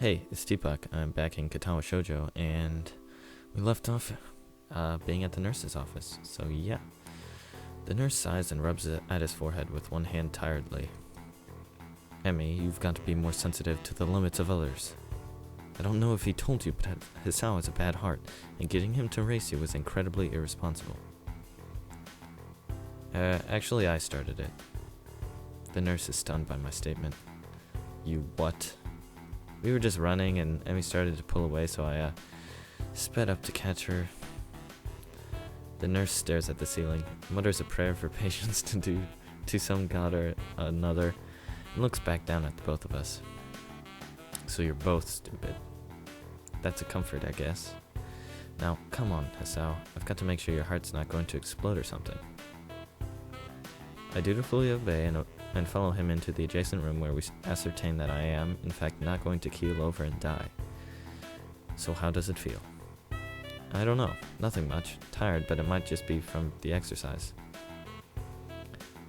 Hey, it's Tpok. I'm back in Katawa Shoujo, and we left off being at the nurse's office. So yeah. The nurse sighs and rubs it at his forehead with one hand tiredly. Emmy, you've got to be more sensitive to the limits of others. I don't know if he told you, but Hisao has a bad heart, and getting him to race you was incredibly irresponsible. Actually I started it. The nurse is stunned by my statement. You what? We were just running, and Emmy started to pull away, so I sped up to catch her. The nurse stares at the ceiling, mutters a prayer for patience to some god or another, and looks back down at the both of us. So you're both stupid. That's a comfort, I guess. Now, come on, Hisao. I've got to make sure your heart's not going to explode or something. I dutifully obey and follow him into the adjacent room where we ascertain that I am, in fact, not going to keel over and die. So how does it feel? I don't know. Nothing much. Tired, but it might just be from the exercise.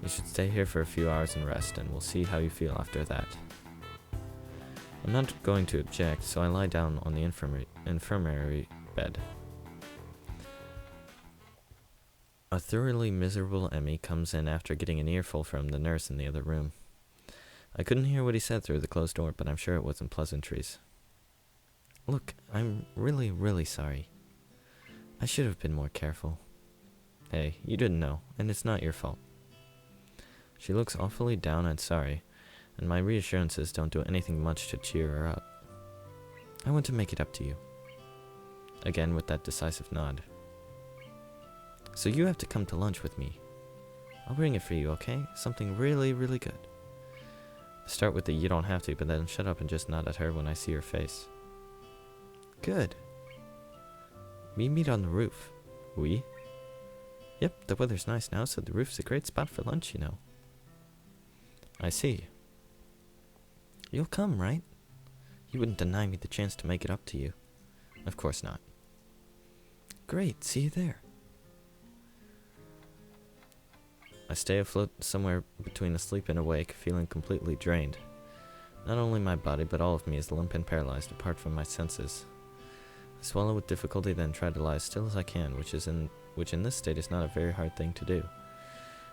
You should stay here for a few hours and rest, and we'll see how you feel after that. I'm not going to object, so I lie down on the infirmary bed. A thoroughly miserable Emmy comes in after getting an earful from the nurse in the other room. I couldn't hear what he said through the closed door, but I'm sure it wasn't pleasantries. Look, I'm really, really sorry. I should have been more careful. Hey, you didn't know, and it's not your fault. She looks awfully down and sorry, and my reassurances don't do anything much to cheer her up. I want to make it up to you. Again with that decisive nod. So you have to come to lunch with me. I'll bring it for you, okay? Something really, really good. Start with the you don't have to, but then shut up and just nod at her when I see her face. Good. We meet on the roof. We? Yep, the weather's nice now, so the roof's a great spot for lunch, you know. I see. You'll come, right? You wouldn't deny me the chance to make it up to you. Of course not. Great, see you there. I stay afloat somewhere between asleep and awake, feeling completely drained. Not only my body, but all of me is limp and paralyzed, apart from my senses. I swallow with difficulty, then try to lie as still as I can, which in this state is not a very hard thing to do.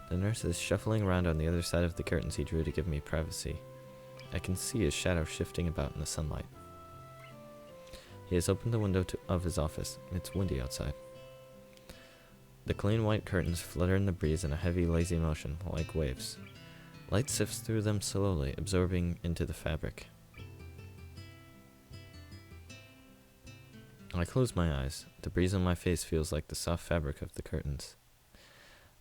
The nurse is shuffling around on the other side of the curtains he drew to give me privacy. I can see his shadow shifting about in the sunlight. He has opened the window of his office. It's windy outside. The clean white curtains flutter in the breeze in a heavy, lazy motion, like waves. Light sifts through them slowly, absorbing into the fabric. I close my eyes. The breeze on my face feels like the soft fabric of the curtains.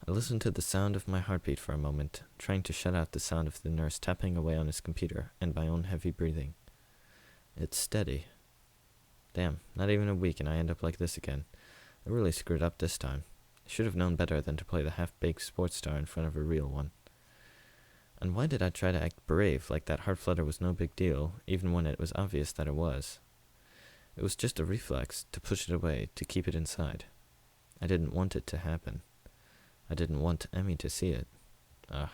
I listen to the sound of my heartbeat for a moment, trying to shut out the sound of the nurse tapping away on his computer and my own heavy breathing. It's steady. Damn, not even a week and I end up like this again. I really screwed up this time. I should have known better than to play the half-baked sports star in front of a real one. And why did I try to act brave, like that heart flutter was no big deal, even when it was obvious that it was? It was just a reflex, to push it away, to keep it inside. I didn't want it to happen. I didn't want Emmy to see it. Ugh.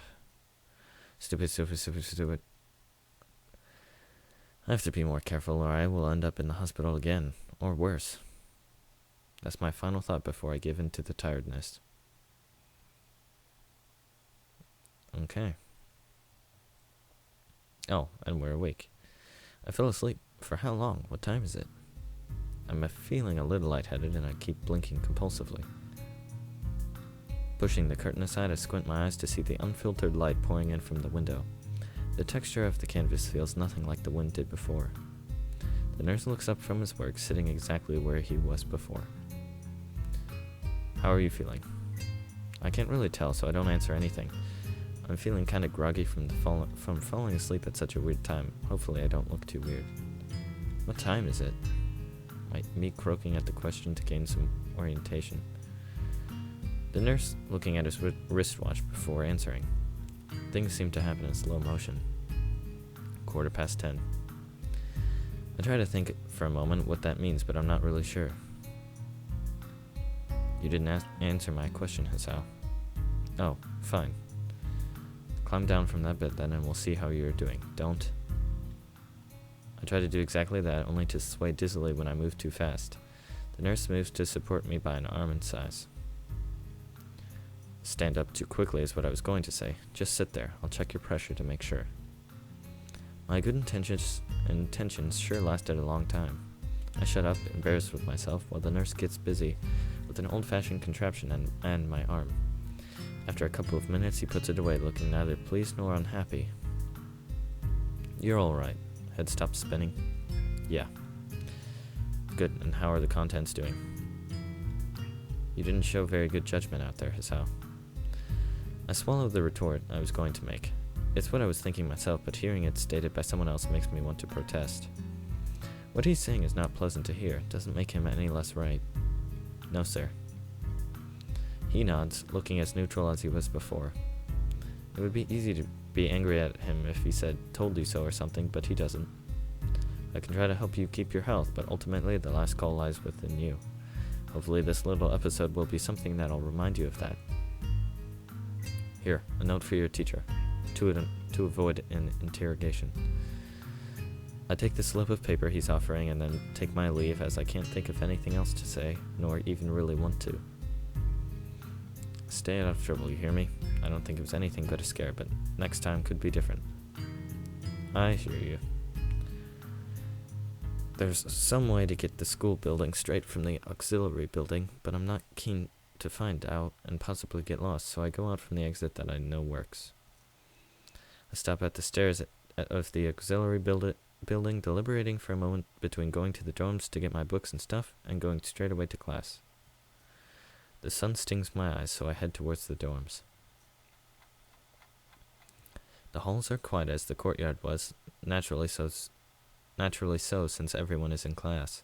Stupid, stupid, stupid, stupid. I have to be more careful or I will end up in the hospital again, or worse. That's my final thought before I give in to the tiredness. Okay. Oh, and we're awake. I fell asleep. For how long? What time is it? I'm feeling a little lightheaded and I keep blinking compulsively. Pushing the curtain aside, I squint my eyes to see the unfiltered light pouring in from the window. The texture of the canvas feels nothing like the wind did before. The nurse looks up from his work, sitting exactly where he was before. How are you feeling? I can't really tell, so I don't answer anything. I'm feeling kinda groggy from falling asleep at such a weird time. Hopefully I don't look too weird. What time is it? Me croaking at the question to gain some orientation. The nurse looking at his wristwatch before answering. Things seem to happen in slow motion. 10:15. I try to think for a moment what that means, but I'm not really sure. You didn't answer my question, Hisao. Oh, fine. Climb down from that bed then and we'll see how you're doing. Don't. I try to do exactly that, only to sway dizzily when I move too fast. The nurse moves to support me by an arm and sighs. Stand up too quickly is what I was going to say. Just sit there. I'll check your pressure to make sure. My good intentions sure lasted a long time. I shut up, embarrassed with myself, while the nurse gets busy with an old-fashioned contraption and my arm. After a couple of minutes, he puts it away, looking neither pleased nor unhappy. You're all right. Head stops spinning. Yeah. Good, and how are the contents doing? You didn't show very good judgment out there, Hisao. I swallowed the retort I was going to make. It's what I was thinking myself, but hearing it stated by someone else makes me want to protest. What he's saying is not pleasant to hear. Doesn't make him any less right. No, sir. He nods, looking as neutral as he was before. It would be easy to be angry at him if he said, told you so or something, but he doesn't. I can try to help you keep your health, but ultimately the last call lies within you. Hopefully this little episode will be something that'll remind you of that. Here, a note for your teacher, to avoid an interrogation. I take the slip of paper he's offering and then take my leave, as I can't think of anything else to say, nor even really want to. Stay out of trouble, you hear me? I don't think it was anything but a scare, but next time could be different. I hear you. There's some way to get the school building straight from the auxiliary building, but I'm not keen to find out and possibly get lost, so I go out from the exit that I know works. I stop at the stairs of the auxiliary building, deliberating for a moment between going to the dorms to get my books and stuff and going straight away to class. The sun stings my eyes, so I head towards the dorms. The halls are quiet as the courtyard was, naturally so since everyone is in class.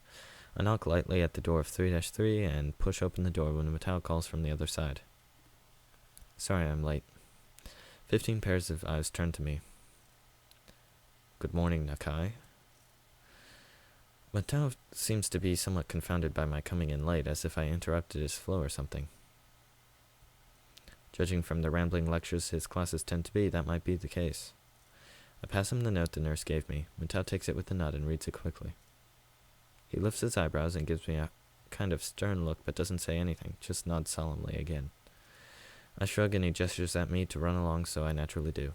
I knock lightly at the door of 3-3 and push open the door when Matao calls from the other side. Sorry I'm late. 15 pairs of eyes turn to me. Good morning, Nakai. Matao seems to be somewhat confounded by my coming in late, as if I interrupted his flow or something. Judging from the rambling lectures his classes tend to be, that might be the case. I pass him the note the nurse gave me. Matao takes it with a nod and reads it quickly. He lifts his eyebrows and gives me a kind of stern look, but doesn't say anything, just nods solemnly again. I shrug and he gestures at me to run along, so I naturally do.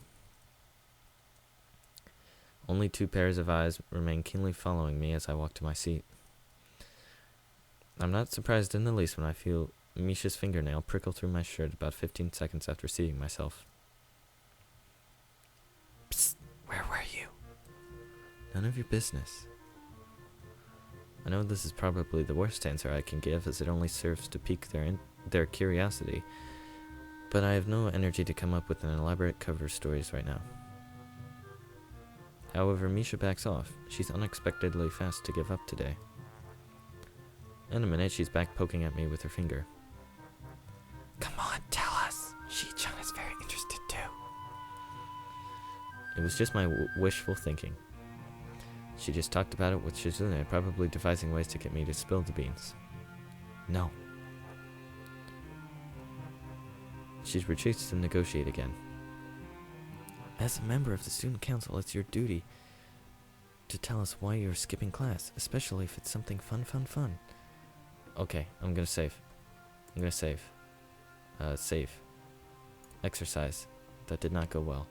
Only 2 pairs of eyes remain keenly following me as I walk to my seat. I'm not surprised in the least when I feel Misha's fingernail prickle through my shirt about 15 seconds after seeing myself. Psst, where were you? None of your business. I know this is probably the worst answer I can give, as it only serves to pique their curiosity, but I have no energy to come up with an elaborate cover stories right now. However, Misha backs off. She's unexpectedly fast to give up today. In a minute, she's back poking at me with her finger. Come on, tell us. Shi-chan is very interested too. It was just my wishful thinking. She just talked about it with Shizune, probably devising ways to get me to spill the beans. No. She retreats to negotiate again. As a member of the student council, it's your duty to tell us why you're skipping class, especially if it's something fun. Okay, I'm gonna save. Save. Exercise. That did not go well.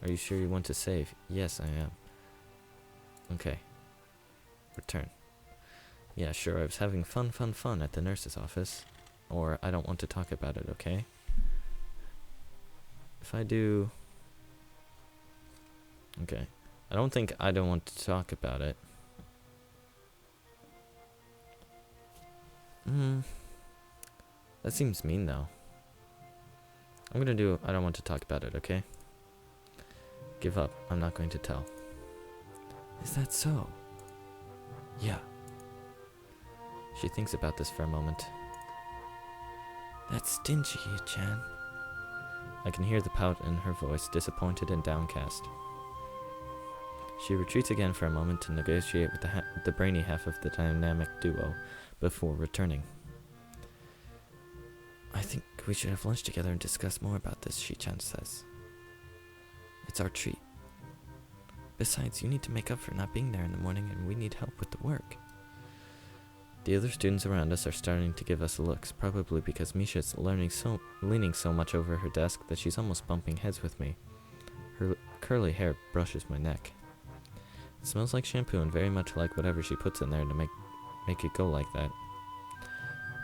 Are you sure you want to save? Yes, I am. Okay. Return. Yeah, sure, I was having fun at the nurse's office. Or I don't want to talk about it, okay? If I do... Okay. I don't think I don't want to talk about it. That seems mean, though. I'm gonna do I don't want to talk about it, okay? Give up. I'm not going to tell. Is that so? Yeah. She thinks about this for a moment. That's stingy, Chan. I can hear the pout in her voice, disappointed and downcast. She retreats again for a moment to negotiate with the brainy half of the dynamic duo before returning. I think we should have lunch together and discuss more about this, Shi-chan says. It's our treat. Besides, you need to make up for not being there in the morning, and we need help with the work. The other students around us are starting to give us looks, probably because Misha's leaning so much over her desk that she's almost bumping heads with me. Her curly hair brushes my neck. It smells like shampoo and very much like whatever she puts in there to make it go like that.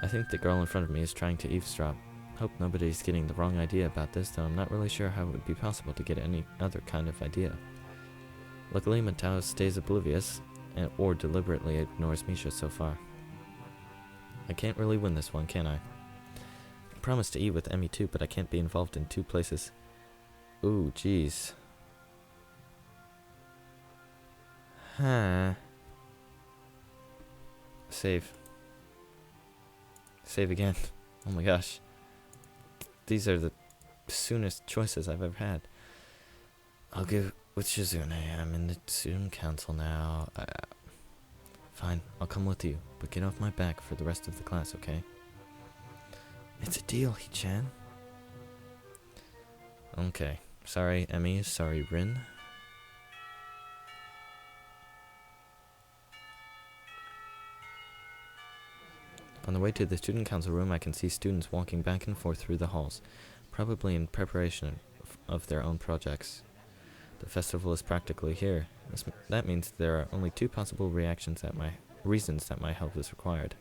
I think the girl in front of me is trying to eavesdrop. Hope nobody's getting the wrong idea about this, though I'm not really sure how it would be possible to get any other kind of idea. Luckily, Matao stays oblivious or deliberately ignores Misha so far. I can't really win this one, can I? I promised to eat with Emmy too, but I can't be involved in two places. Ooh, jeez. Save. Save again. Oh my gosh. These are the soonest choices I've ever had. I'll go with Shizune. I'm in the student council now. Fine, I'll come with you, but get off my back for the rest of the class, okay? It's a deal, Hee-chan. Okay. Sorry, Emmy. Sorry, Rin. On the way to the student council room, I can see students walking back and forth through the halls, probably in preparation of their own projects. The festival is practically here. That means there are only two possible reasons that my help is required.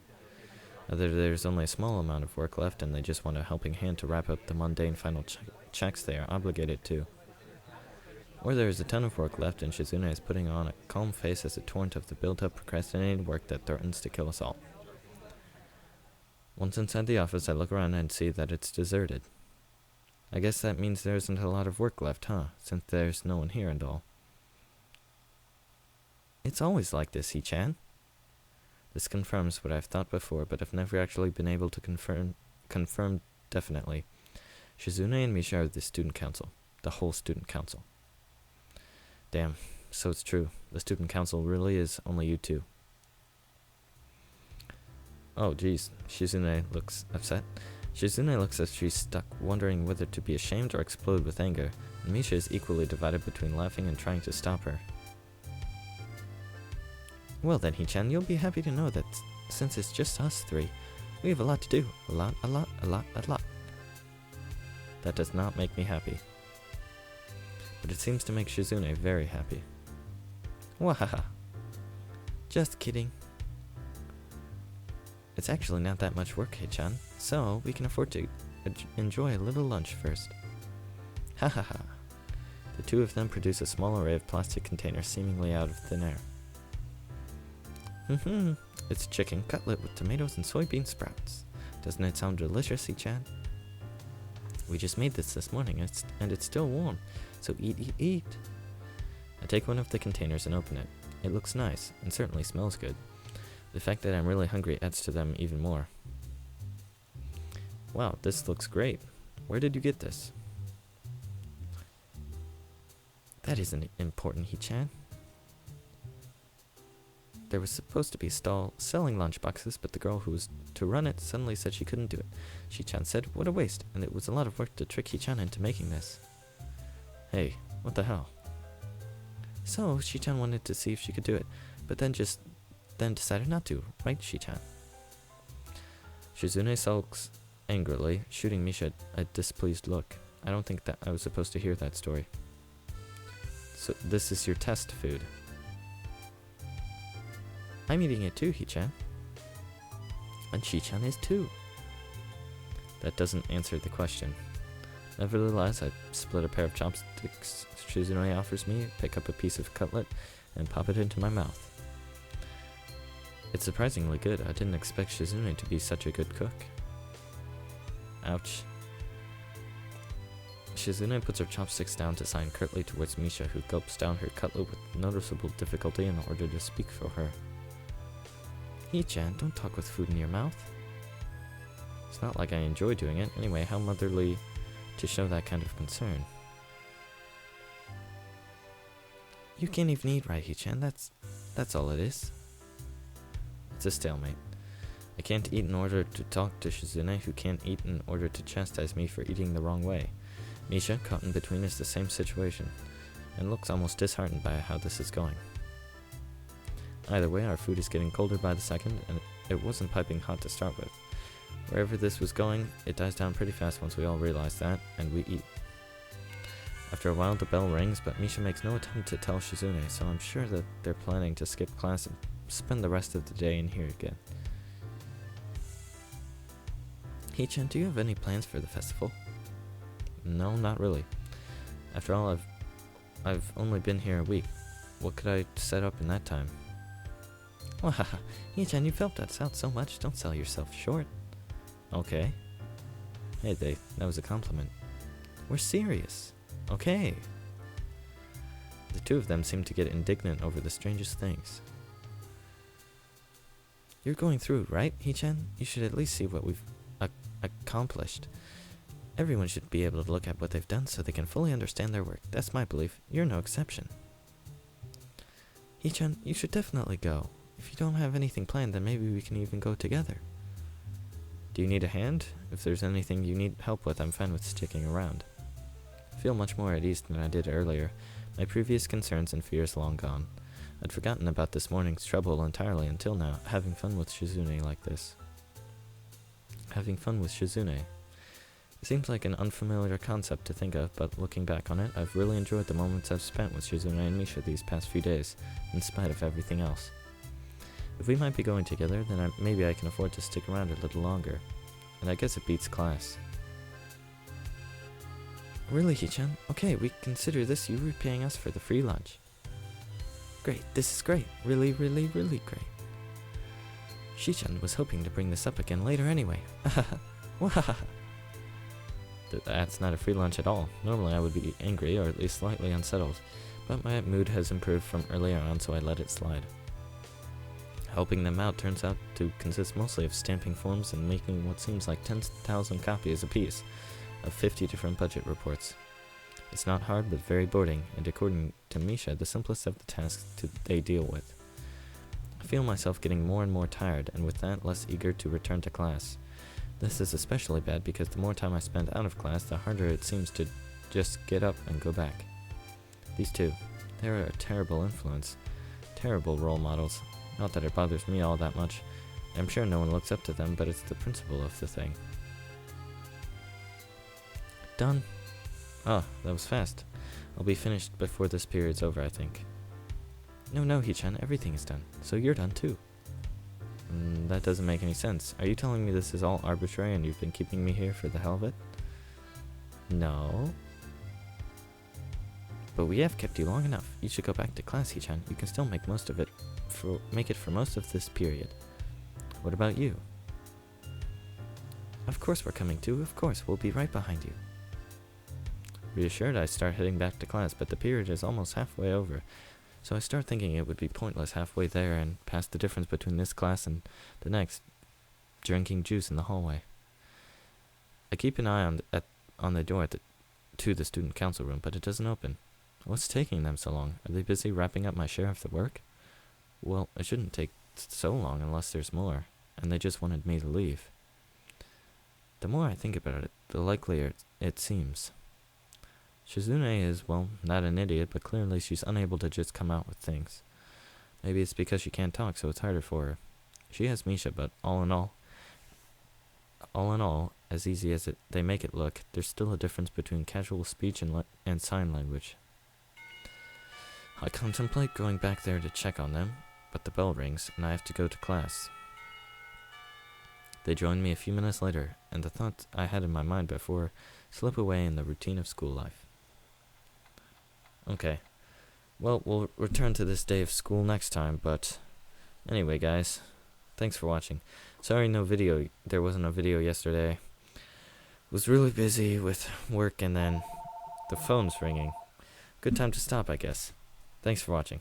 Either there's only a small amount of work left and they just want a helping hand to wrap up the mundane final checks they are obligated to. Or there is a ton of work left and Shizune is putting on a calm face as a torrent of the built-up procrastinated work that threatens to kill us all. Once inside the office, I look around and see that it's deserted. I guess that means there isn't a lot of work left, huh? Since there's no one here and all. It's always like this, Hee-chan. This confirms what I've thought before, but I've never actually been able to confirm definitely. Shizune and Misha are the student council. The whole student council. Damn, so it's true. The student council really is only you two. Oh, geez. Shizune looks upset. Shizune looks as she's stuck, wondering whether to be ashamed or explode with anger, and Misha is equally divided between laughing and trying to stop her. Well then, Hee-chan, you'll be happy to know that since it's just us three, we have a lot to do. A lot. That does not make me happy. But it seems to make Shizune very happy. Wahaha. Just kidding. It's actually not that much work, Hee-chan, so we can afford to enjoy a little lunch first. Ha ha ha. The two of them produce a small array of plastic containers seemingly out of thin air. It's chicken cutlet with tomatoes and soybean sprouts. Doesn't it sound delicious, Hee-chan? We just made this morning and it's still warm, so eat. I take one of the containers and open it. It looks nice and certainly smells good. The fact that I'm really hungry adds to them even more. Wow, this looks great. Where did you get this? That isn't important, Hee-chan. There was supposed to be a stall selling lunchboxes, but the girl who was to run it suddenly said she couldn't do it. Hee-chan said, what a waste, and it was a lot of work to trick Hee-chan into making this. Hey, what the hell? So, Hee-chan wanted to see if she could do it, but then decided not to, right, Hee-chan? Shizune sulks angrily, shooting Misha a displeased look. I don't think that I was supposed to hear that story. So this is your test food. I'm eating it too, Hee-chan. And Hee-chan is too. That doesn't answer the question. Nevertheless, I split a pair of chopsticks Shizune offers me, pick up a piece of cutlet, and pop it into my mouth. It's surprisingly good. I didn't expect Shizune to be such a good cook. Ouch. Shizune puts her chopsticks down to sign curtly towards Misha, who gulps down her cutlet with noticeable difficulty in order to speak for her. Hee-chan, don't talk with food in your mouth. It's not like I enjoy doing it. Anyway, how motherly to show that kind of concern. You can't even eat right, Hee-chan. That's all it is. It's a stalemate. I can't eat in order to talk to Shizune, who can't eat in order to chastise me for eating the wrong way. Misha, caught in between, is the same situation. and looks almost disheartened by how this is going. Either way, our food is getting colder by the second, and it wasn't piping hot to start with. Wherever this was going, it dies down pretty fast once we all realize that, and we eat. After a while, the bell rings, but Misha makes no attempt to tell Shizune, so I'm sure that they're planning to skip class and spend the rest of the day in here again. Hichan, do you have any plans for the festival? No, not really. After all, I've only been here a week. What could I set up in that time? Wahaha, Hichan, you've helped us out so much, don't sell yourself short. Okay. Hey, that was a compliment. We're serious. Okay. The two of them seem to get indignant over the strangest things. You're going through, right, Hichan? You should at least see what we've accomplished. Everyone should be able to look at what they've done so they can fully understand their work. That's my belief. You're no exception. Hichan, you should definitely go. If you don't have anything planned, then maybe we can even go together. Do you need a hand? If there's anything you need help with, I'm fine with sticking around. I feel much more at ease than I did earlier. My previous concerns and fears long gone. I'd forgotten about this morning's trouble entirely until now, having fun with Shizune like this. Having fun with Shizune. It seems like an unfamiliar concept to think of, but looking back on it, I've really enjoyed the moments I've spent with Shizune and Misha these past few days, in spite of everything else. If we might be going together, then maybe I can afford to stick around a little longer. And I guess it beats class. Really, Hichan? Okay, we consider this you repaying us for the free lunch. Great, this is great. Really, really, really great. Shichan was hoping to bring this up again later anyway. That's not a free lunch at all. Normally I would be angry, or at least slightly unsettled, but my mood has improved from earlier on, so I let it slide. Helping them out turns out to consist mostly of stamping forms and making what seems like 10,000 copies apiece of 50 different budget reports. It's not hard, but very boring, and according to Misha, the simplest of the tasks they deal with. I feel myself getting more and more tired, and with that, less eager to return to class. This is especially bad because the more time I spend out of class, the harder it seems to just get up and go back. These two, they're a terrible influence. Terrible role models. Not that it bothers me all that much. I'm sure no one looks up to them, but it's the principle of the thing. Done. Oh, that was fast. I'll be finished before this period's over, I think. No, Hichan, everything is done. So you're done too. That doesn't make any sense. Are you telling me this is all arbitrary and you've been keeping me here for the hell of it? No. But we have kept you long enough. You should go back to class, Hichan. You can still make it for most of this period. What about you? Of course we're coming too. Of course, we'll be right behind you. Reassured, I start heading back to class, but the period is almost halfway over. So I start thinking it would be pointless halfway there and past the difference between this class and the next, drinking juice in the hallway. I keep an eye on the door to the student council room, but it doesn't open. What's taking them so long? Are they busy wrapping up my share of the work? Well, it shouldn't take so long unless there's more, and they just wanted me to leave. The more I think about it, the likelier it seems. Shizune is, well, not an idiot, but clearly she's unable to just come out with things. Maybe it's because she can't talk, so it's harder for her. She has Misha, but all in all, as easy as they make it look, there's still a difference between casual speech and sign language. I contemplate going back there to check on them, but the bell rings, and I have to go to class. They join me a few minutes later, and the thoughts I had in my mind before slip away in the routine of school life. Okay, well, we'll return to this day of school next time, but anyway, guys, thanks for watching. Sorry there wasn't a video yesterday. Was really busy with work, and then the phone's ringing. Good time to stop, I guess. Thanks for watching.